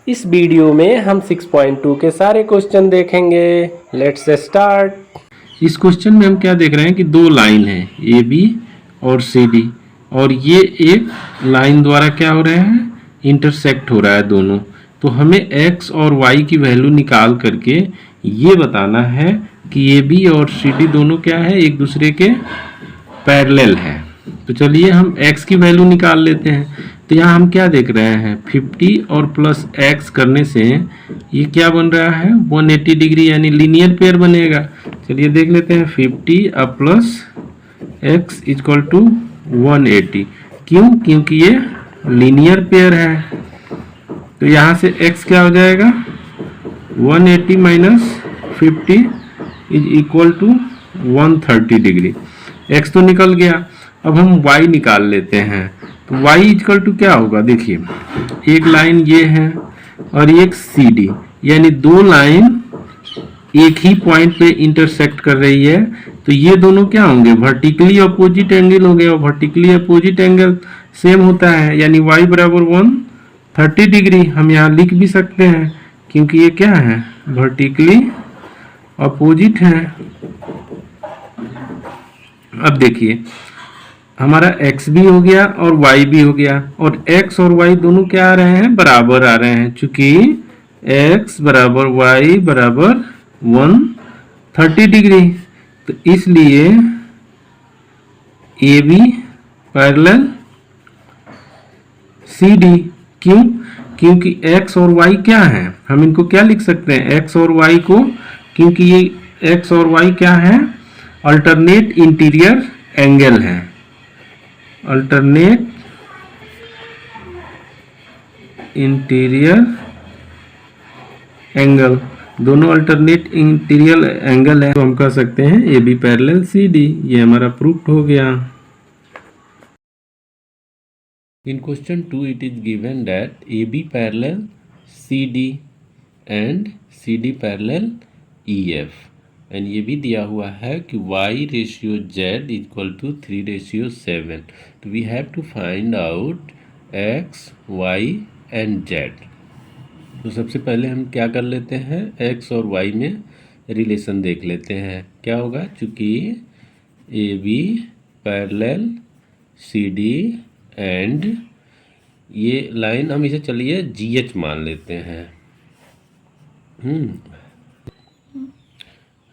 इस वीडियो में हम 6.2 के सारे क्वेश्चन देखेंगे। Let's start. इस क्वेश्चन में हम क्या देख रहे हैं कि दो लाइन है ए बी और सी डी, और ये एक लाइन द्वारा क्या हो रहे हैं, इंटरसेक्ट हो रहा है दोनों। तो हमें x और y की वैल्यू निकाल करके ये बताना है कि ए बी और सी डी दोनों क्या है, एक दूसरे के पैरेलल है। तो चलिए हम x की वैल्यू निकाल लेते हैं। तो यहाँ हम क्या देख रहे हैं, 50 और प्लस x करने से ये क्या बन रहा है, 180 डिग्री, यानी लीनियर पेयर बनेगा। चलिए देख लेते हैं, 50 अब प्लस x इक्वल टू 180। क्यों? क्योंकि ये लीनियर पेयर है। तो यहाँ से x क्या हो जाएगा, 180 minus 50 is equal to 130 degree. x तो निकल गया। अब हम y निकाल लेते हैं। तो y इक्वल टू क्या होगा, देखिए एक लाइन ये है और एक सी डी, यानी दो लाइन एक ही पॉइंट पे इंटरसेक्ट कर रही है। तो ये दोनों क्या होंगे, वर्टिकली अपोजिट एंगल हो गए, और वर्टिकली अपोजिट एंगल सेम होता है, यानी y बराबर 130 डिग्री। हम यहाँ लिख भी सकते हैं क्योंकि ये क्या है, वर्टिकली अपोजिट है। अब देखिए हमारा x भी हो गया और y भी हो गया, और x और y दोनों क्या आ रहे हैं, बराबर आ रहे हैं। चूंकि x बराबर y बराबर 130 डिग्री, तो इसलिए A B parallel C D. क्यों? क्योंकि x और y क्या है, हम इनको क्या लिख सकते हैं, x और y को, क्योंकि ये x और y क्या है, अल्टरनेट इंटीरियर एंगल है। अल्टरनेट इंटीरियर एंगल, दोनों अल्टरनेट इंटीरियर एंगल है, तो हम कह सकते हैं A B parallel C D. ये हमारा प्रूफ हो गया। In question 2 it is given that AB parallel CD and CD parallel EF, and ये भी दिया हुआ है कि y ratio z equal to 3:7। तो we have to find out x, y and z। तो सबसे पहले हम क्या कर लेते हैं, x और y में रिलेशन देख लेते हैं। क्या होगा, चूँकि A B parallel C D and ये लाइन हम इसे चलिए GH मान लेते हैं।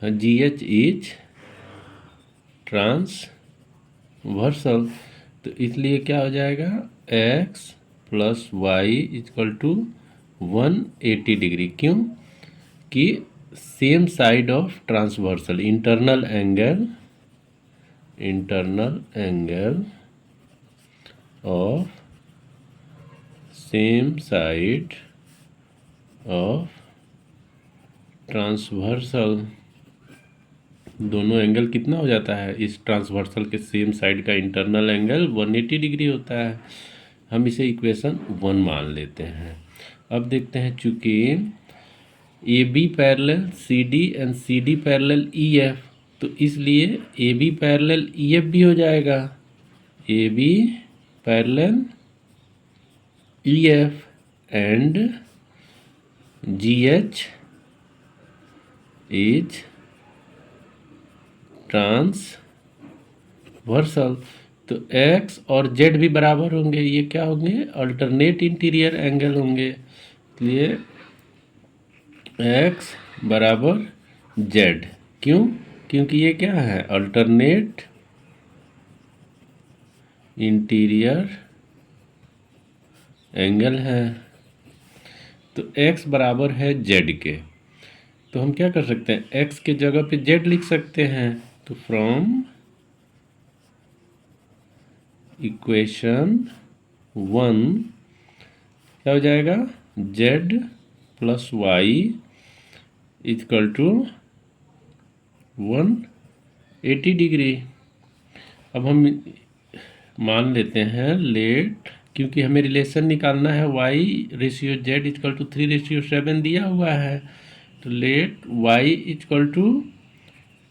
GH इज ट्रांसवर्सल, तो इसलिए क्या हो जाएगा, x plus y equal to 180 degree. क्यों? कि same side of transversal, internal angle of same side of transversal, दोनों एंगल कितना हो जाता है, इस ट्रांसवर्सल के सेम साइड का इंटरनल एंगल 180 डिग्री होता है। हम इसे इक्वेशन 1 मान लेते हैं। अब देखते हैं, चूँकि A B parallel C D and C D parallel E F, तो इसलिए A B parallel E F भी हो जाएगा। A B parallel E F and G H is transversal. तो x और z भी बराबर होंगे, ये क्या होंगे, अल्टरनेट इंटीरियर एंगल होंगे। इसलिए x बराबर z। क्यों? क्योंकि ये क्या है, अल्टरनेट इंटीरियर एंगल है। तो x बराबर है z के, तो हम क्या कर सकते हैं, x के जगह पे z लिख सकते हैं। तो फ्रॉम इक्वेशन 1 क्या हो जाएगा, z plus y equal to 180 degree. अब हम मान लेते हैं लेट, क्योंकि हमें रिलेशन निकालना है, y ratio z equal to 3:7 दिया हुआ है। तो let y equal to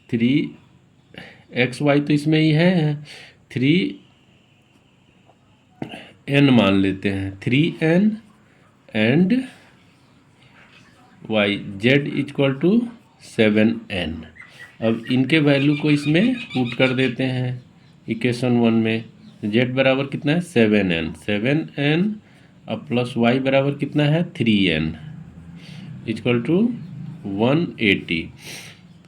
3x, y तो इसमें ही है, 3n मान लेते हैं, 3n and y, z equal to 7n। अब इनके वैल्यू को इसमें पुट कर देते हैं इक्वेशन 1 में। जेड बराबर कितना है 7n अब प्लस वाई बराबर कितना है 3n इक्वल टू 180।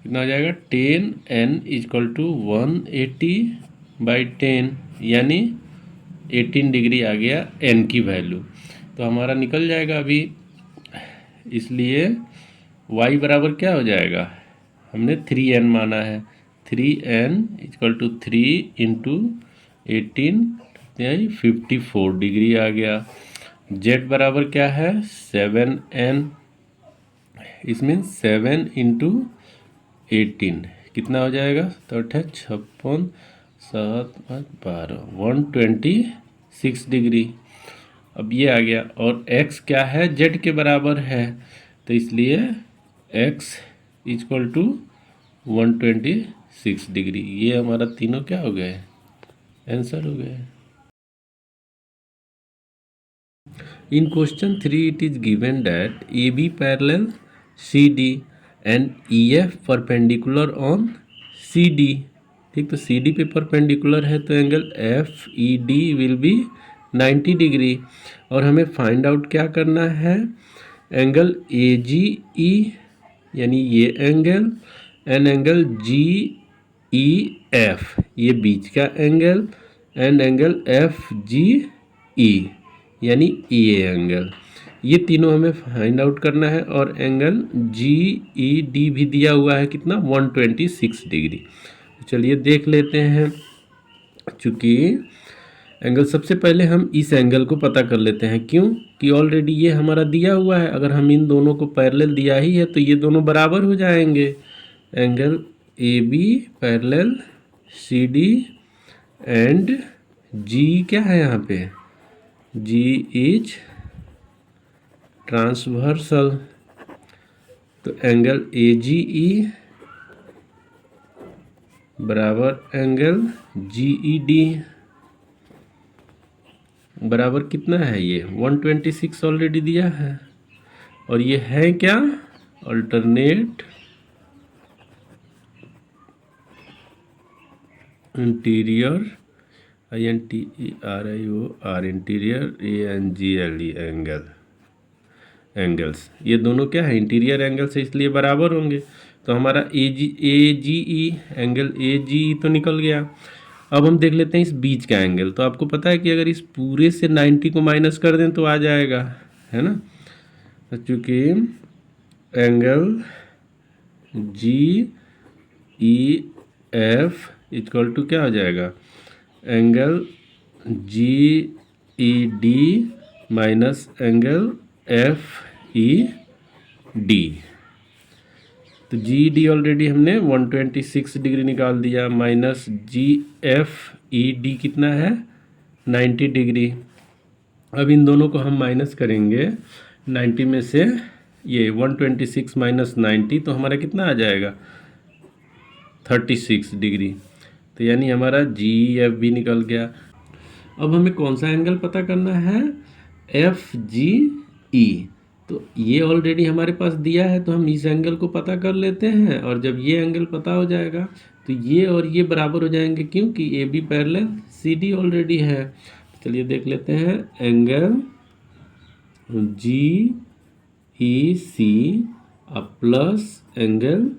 कितना हो जाएगा 10n इक्वल टू 180/10 यानी 18 डिग्री आ गया n की वैल्यू। तो हमारा निकल जाएगा अभी, इसलिए y बराबर क्या हो जाएगा, हमने 3n माना है, 3n इक्वल टू 3 इंटू 18 यानी 54 डिग्री आ गया। z बराबर क्या है 7n, इसमें 7 इंटू 18 कितना हो जाएगा, तो 56 7 12 126 डिग्री। अब ये आ गया, और x क्या है z के बराबर है, तो इसलिए x इक्वल टू 126 डिग्री। ये हमारा तीनों क्या हो गए, आंसर हो गए। In question 3 it is given that AB parallel CD and EF perpendicular on CD। ठीक, तो CD पे परपेंडिकुलर है तो angle FED will be 90 degree. और हमें फाइंड आउट क्या करना है, एंगल AGE यानी ये एंगल एंड एंगल GEF ये बीच का एंगल एंड एंगल FGE यानी ये एंगल, ये तीनों हमें फाइंड आउट करना है। और एंगल GED भी दिया हुआ है कितना 126 डिग्री। चलिए देख लेते हैं। चूँकि एंगल सबसे पहले हम इस एंगल को पता कर लेते हैं, क्यों कि ऑलरेडी ये हमारा दिया हुआ है। अगर हम इन दोनों को पैरेलल दिया ही है तो ये दोनों बराबर हो जाएंगे। Angle AB parallel CD and G क्या है यहाँ पे, G इज ट्रांसवर्सल। तो एंगल AGE बराबर एंगल GED बराबर कितना है, ये 126 ऑलरेडी दिया है। और ये है क्या, alternate interior INTERIOR interior ANGLE angles, ये दोनों क्या है इंटीरियर एंगल्स है, इसलिए बराबर होंगे। तो हमारा AGE एंगल AGE तो निकल गया। अब हम देख लेते हैं इस बीच का एंगल। तो आपको पता है कि अगर इस पूरे से 90 को माइनस कर दें तो आ जाएगा, है ना। चूँकि एंगल GEF इक्वल टू क्या हो जाएगा, angle GED minus angle FED। तो GED ऑलरेडी हमने 126 डिग्री निकाल दिया, माइनस GFED कितना है 90 डिग्री। अब इन दोनों को हम माइनस करेंगे 90 में से, ये 126 माइनस 90 तो हमारा कितना आ जाएगा 36 डिग्री। तो यानी हमारा GEF भी निकल गया। अब हमें कौन सा एंगल पता करना है, FGE। तो ये ऑलरेडी हमारे पास दिया है तो हम इस एंगल को पता कर लेते हैं। और जब ये एंगल पता हो जाएगा तो ये और ये बराबर हो जाएंगे, क्योंकि AB पैरेलल CD ऑलरेडी है। चलिए देख लेते हैं, angle GEC plus angle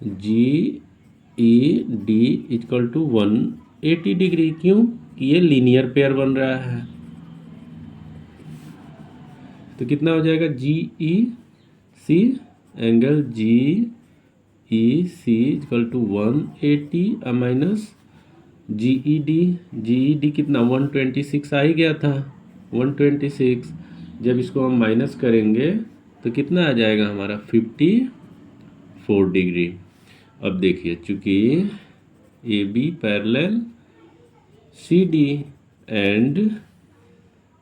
GED equal to 180 degree. क्यों कि ये लीनियर पेयर बन रहा है। तो कितना हो जाएगा GEC angle GEC equal to 180 minus GED कितना 126 आ ही गया था 126। जब इसको हम माइनस करेंगे तो कितना आ जाएगा हमारा 54 डिग्री। अब देखिए, चूँकि AB पैरेलल CD एंड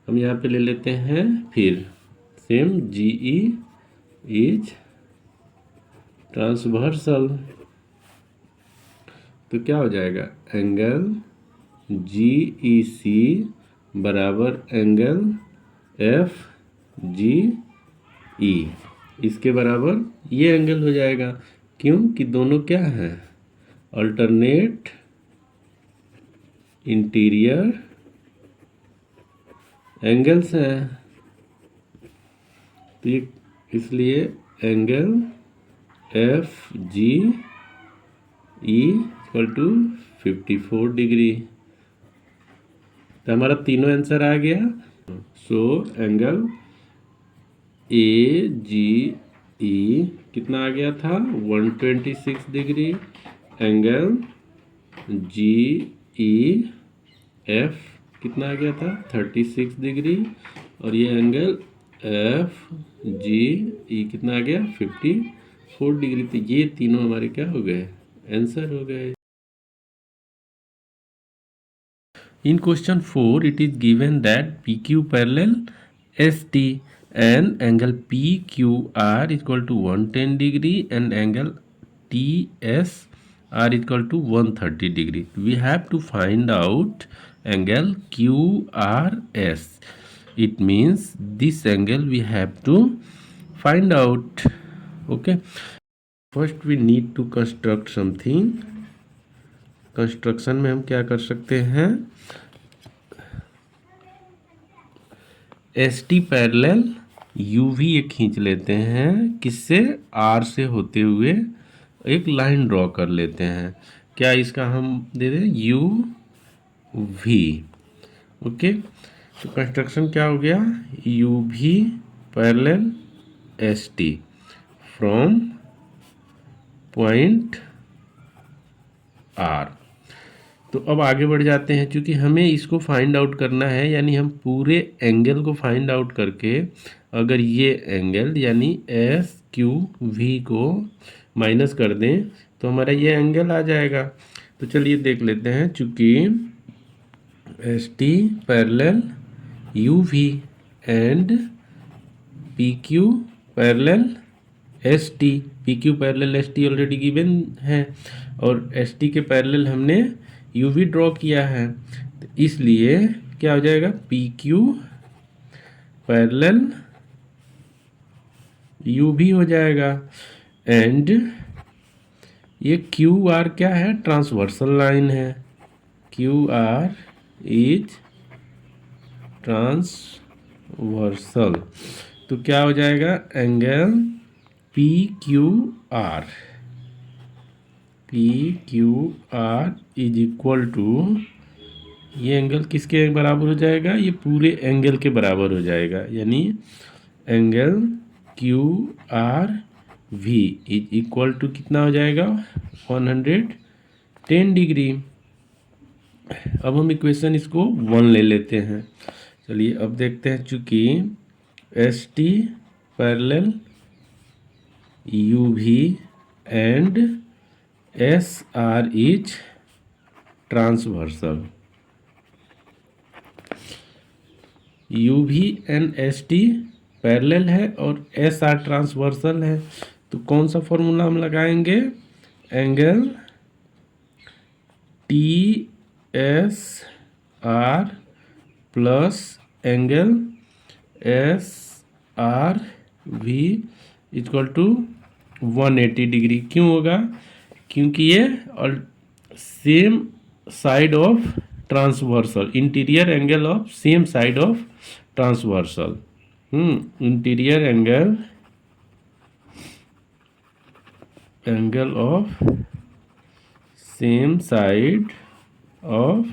हम यहाँ पे ले लेते हैं फिर सेम GE इज ट्रांसवर्सल। तो क्या हो जाएगा, एंगल GEC बराबर एंगल FGE इसके बराबर ये एंगल हो जाएगा। क्यों कि दोनों क्या हैं, अल्टरनेट इंटीरियर एंगल्स हैं। तो ये इसलिए angle F G equal to 54 degree. तो हमारा तीनों आंसर आ गया। सो एंगल ए जी ई कितना आ गया था, 126 degree. Angle G E F कितना आ गया था, 36 डिग्री। और ये एंगल एफ जी ई कितना आ गया, 54 डिग्री। तो ये तीनों हमारे क्या हो गए, आंसर हो गए। In question 4, it is given that PQ parallel ST and angle PQR is equal to 110 degree and angle TSR is equal to 130 degree. We have to find out angle QRS. It means this angle we have to find out. Okay. First we need to construct something. Construction में हम क्या कर सकते हैं, S T parallel U V एक खींच लेते हैं, किससे, आर से होते हुए एक लाइन ड्रॉ कर लेते हैं। क्या इसका हम दे दें यू वी। ओके, तो कंस्ट्रक्शन क्या हो गया, U V parallel S T from point R. तो अब आगे बढ़ जाते हैं, क्योंकि हमें इसको फाइंड आउट करना है, यानी हम पूरे एंगल को फाइंड आउट करके अगर ये एंगल यानी एस क्यू वी को माइनस कर दें तो हमारा ये एंगल आ जाएगा। तो चलिए देख लेते हैं, चूँकि S T parallel U V and P Q parallel S T, P Q parallel S T already given है और एस टी के पैरेलल हमने यू वी ड्रॉ किया है। तो इसलिए क्या हो जाएगा, P Q parallel U V हो जाएगा। एंड ये क्यू आर क्या है, ट्रांसवर्सल लाइन है। Q R is transversal. तो क्या हो जाएगा, angle P Q R, P Q R is equal to, ये एंगल किसके बराबर हो जाएगा, ये पूरे एंगल के बराबर हो जाएगा। यानी angle Q R V is equal to कितना हो जाएगा, 110 डिग्री। अब हम इक्वेशन इसको 1 ले लेते हैं। चलिए अब देखते हैं, चूँकि S T parallel U V and S R is transversal, U V and S T parallel है और एस आर ट्रांसवर्सल है। तो कौन सा फॉर्मूला हम लगाएंगे, angle T S R plus angle S R V equal to 180 degree. क्यों होगा, क्योंकि ये same side of transversal, interior angle of same side of transversal. Interior angle of same side of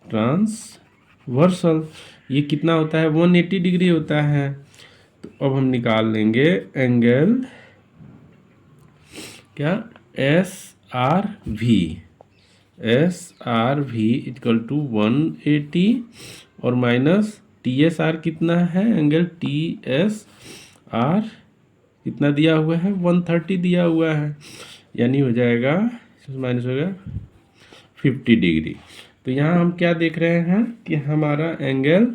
transversal, ये कितना होता है, 180 डिग्री होता है। तो अब हम निकाल लेंगे एंगल क्या, S R V, S R V equal to 180 और माइनस टी एस आर कितना है, एंगल टी एस आर कितना दिया हुआ है, 130 दिया हुआ है, यानी हो जाएगा माइनस हो गया 50 डिग्री। तो यहाँ हम क्या देख रहे हैं कि हमारा एंगल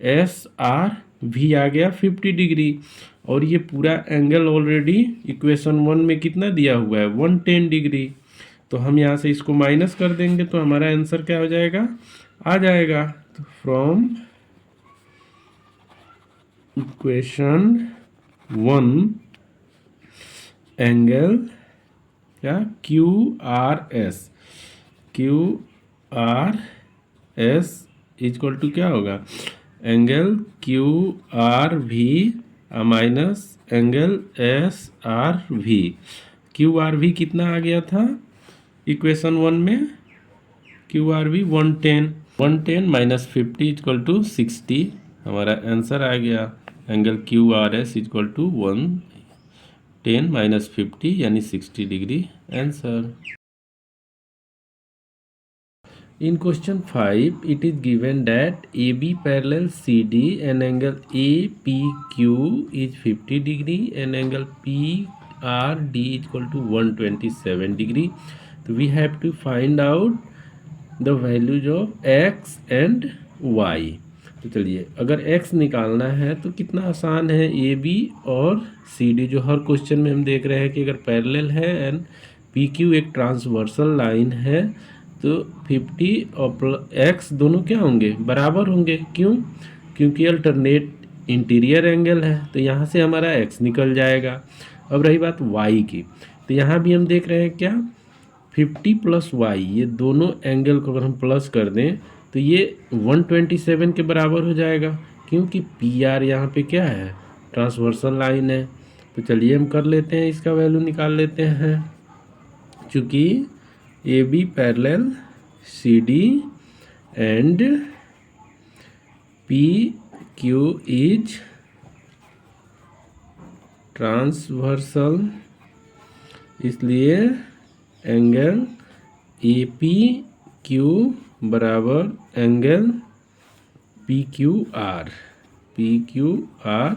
एस आर वी आ गया 50 डिग्री और ये पूरा एंगल ऑलरेडी इक्वेशन 1 में कितना दिया हुआ है, 110 डिग्री। तो हम यहाँ से इसको माइनस कर देंगे तो हमारा आंसर क्या हो जाएगा, आ जाएगा। तो फ्रॉम इक्वेशन वन एंगल क्या Q R S, Q R S equal to क्या होगा, angle Q R V minus angle S R V. Q R V कितना आ गया था इक्वेशन 1 में, Q R V 110, 110 minus 50 equal to 60, हमारा answer आ गया angle Q R S equal to 110 minus 50 यानी 60 degree answer. In question 5, it is given that AB parallel CD and angle APQ is 50 degree and angle PRD equal to 127 degree. So we have to find out the values of X and Y. तो चलिए अगर X निकालना है तो कितना आसान है, AB और CD जो हर क्वेश्चन में हम देख रहे हैं कि अगर पैरेलल है एंड PQ एक ट्रांसवर्सल लाइन है तो 50 और X दोनों क्या होंगे, बराबर होंगे। क्यों, क्योंकि अल्टरनेट इंटीरियर एंगल है तो यहाँ से हमारा X निकल जाएगा। अब रही बात Y की, तो यहाँ भी हम देख रहे हैं क्या 50 प्लस Y, ये दोनों एंगल को अगर हम प्लस कर दें तो ये 127 के बराबर हो जाएगा, क्योंकि PR यहाँ पे क्या है, ट्रांसवर्सल लाइन है। तो चलिए हम कर लेते हैं, इसका वैल्यू निकाल लेते हैं। चूँकि AB parallel CD and PQ is transversal, इसलिए एंगल APQ बराबर angle PQR, PQR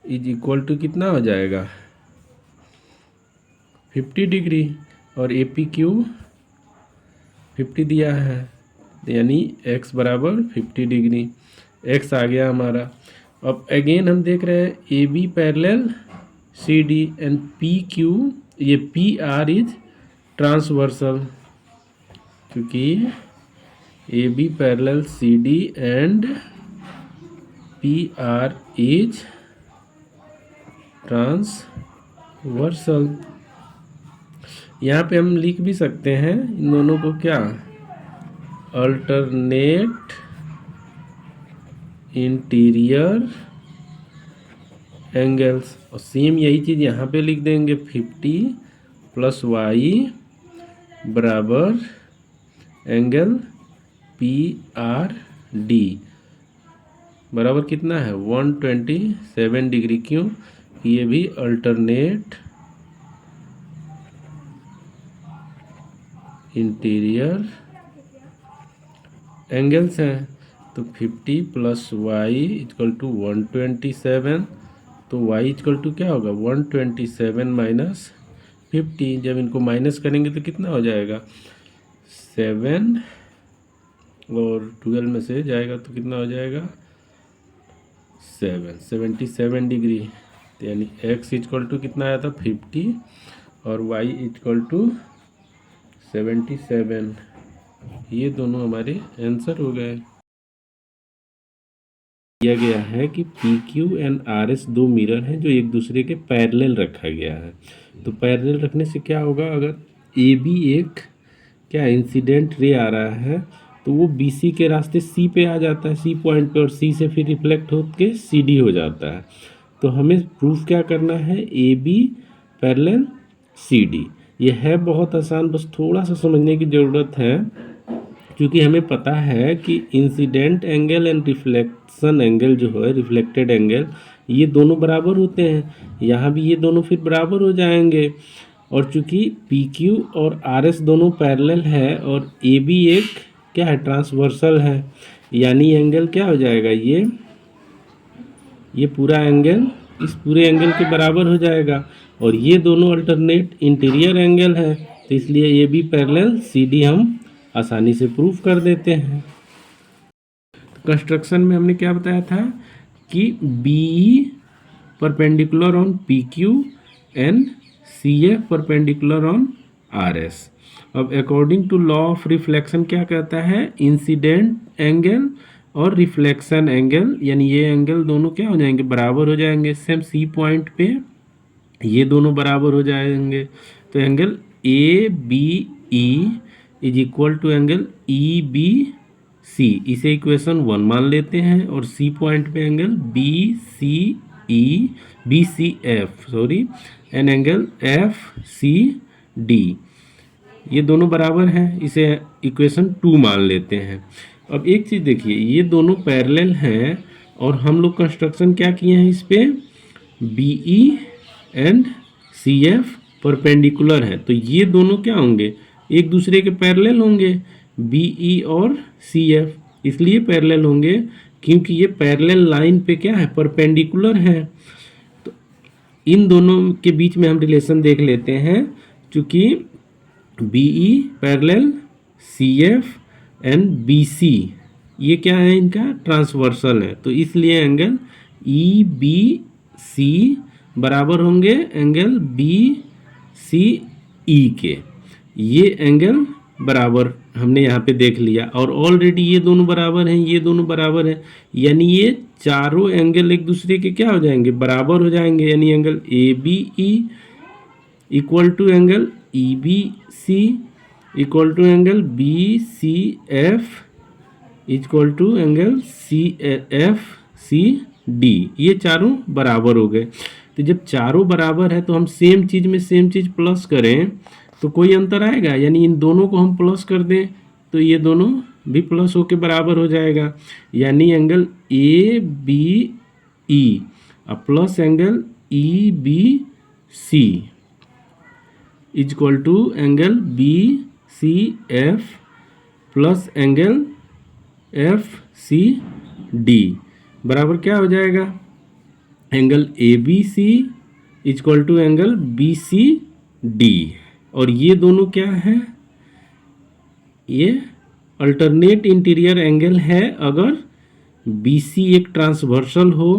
is equal to कितना हो जाएगा 50 डिग्री और APQ 50 दिया है यानी X बराबर 50 डिग्री, X आ गया हमारा। अब अगेन हम देख रहे हैं AB parallel CD and PQ, ये PR इज ट्रांसवर्सल, क्योंकि AB parallel CD and PR is transversal. यहाँ पे हम लिख भी सकते हैं इन दोनों को क्या, अल्टरनेट इंटीरियर एंगल्स, और सेम यही चीज़ यहाँ पे लिख देंगे 50 प्लस Y बराबर एंगल PRD बराबर कितना है 127 डिग्री। क्यों, ये भी अल्टरनेट इंटीरियर एंगल्स हैं। तो 50 प्लस Y इक्वल टू 127, तो Y इक्वल टू क्या होगा 127 माइनस 50, जब इनको माइनस करेंगे तो कितना हो जाएगा 7 और 12 में से जाएगा तो कितना हो जाएगा 77 डिग्री। तो यानी X इक्वल टू कितना आया था 50 और Y इक्वल टू 77, ये दोनों हमारे आंसर हो गए। दिया गया है कि PQ एंड RS दो मिरर हैं जो एक दूसरे के पैरेलल रखा गया है। तो पैरेलल रखने से क्या होगा, अगर AB एक क्या इंसिडेंट रे आ रहा है तो वो BC के रास्ते C पे आ जाता है, C पॉइंट पे, और C से फिर रिफ्लेक्ट होके CD हो जाता है। तो हमें प्रूफ क्या करना है, AB पैरेलल CD। ये है बहुत आसान, बस थोड़ा सा समझने की ज़रूरत है, क्योंकि हमें पता है कि incident angle and reflection angle जो है, रिफ्लेक्टेड एंगल, ये दोनों बराबर होते हैं। यहाँ भी ये दोनों फिर बराबर हो जाएंगे, और चूँकि PQ और RS दोनों पैरेलल है और AB एक क्या है ट्रांसवर्सल है, यानी एंगल क्या हो जाएगा, ये पूरा एंगल इस पूरे एंगल के बराबर हो जाएगा, और ये दोनों अल्टरनेट इंटीरियर एंगल है, तो इसलिए AB पैरेलल CD हम आसानी से प्रूफ कर देते हैं। तो कंस्ट्रक्शन में हमने क्या बताया था कि BE perpendicular on PQ and CF perpendicular on RS। अब according to law of reflection क्या कहता है, इंसिडेंट एंगल और रिफ्लेक्शन एंगल, यानी ये एंगल दोनों क्या हो जाएंगे, बराबर हो जाएंगे। सेम सी पॉइंट पे ये दोनों बराबर हो जाएंगे। तो angle A B E is equal to angle E B C, इसे इक्वेशन 1 मान लेते हैं। और सी पॉइंट पे angle B C F and angle F C D, ये दोनों बराबर हैं, इसे इक्वेशन 2 मान लेते हैं। अब एक चीज़ देखिए, ये दोनों पैरेलल हैं और हम लोग कंस्ट्रक्शन क्या किए हैं इस पे, B E and C F perpendicular है, तो ये दोनों क्या होंगे, एक दूसरे के पैरेलल होंगे, बी ई और सी एफ इसलिए पैरेलल होंगे क्योंकि ये पैरेलल लाइन पे क्या है, परपेंडिकुलर है। तो इन दोनों के बीच में हम रिलेशन देख लेते हैं, चूँकि B E parallel C F and B C, ये क्या है, इनका ट्रांसवर्सल है, तो इसलिए एंगल ई बी सी बराबर होंगे एंगल बी सी ई के। ये एंगल बराबर हमने यहाँ पे देख लिया, और ऑलरेडी ये दोनों बराबर हैं, ये दोनों बराबर हैं, यानी ये चारों एंगल एक दूसरे के क्या हो जाएंगे, बराबर हो जाएंगे। यानी angle A B E equal to angle E B C equal to angle B C F equal to angle C F C D, ये चारों बराबर हो गए। तो जब चारों बराबर है तो हम सेम चीज़ में सेम चीज़ प्लस करें तो कोई अंतर आएगा, यानी इन दोनों को हम प्लस कर दें तो ये दोनों भी प्लस होके बराबर हो जाएगा। यानी angle A B E plus angle E B C equal to angle B C F plus angle F C D बराबर क्या हो जाएगा, angle A B C equal to angle B C D. और ये दोनों क्या है, ये अल्टरनेट इंटीरियर एंगल है। अगर बी सी एक ट्रांसवर्सल हो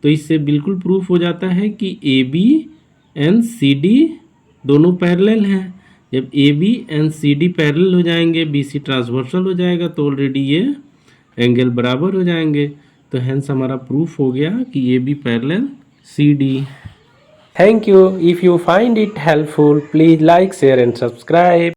तो इससे बिल्कुल प्रूफ हो जाता है कि A B and C D दोनों पैरेलल हैं। जब A B and C D parallel हो जाएंगे, बी सी ट्रांसवर्सल हो जाएगा, तो ऑलरेडी ये एंगल बराबर हो जाएंगे। तो हेंस हमारा प्रूफ हो गया कि A B parallel C D. Thank you. If you find it helpful, please like, share and subscribe.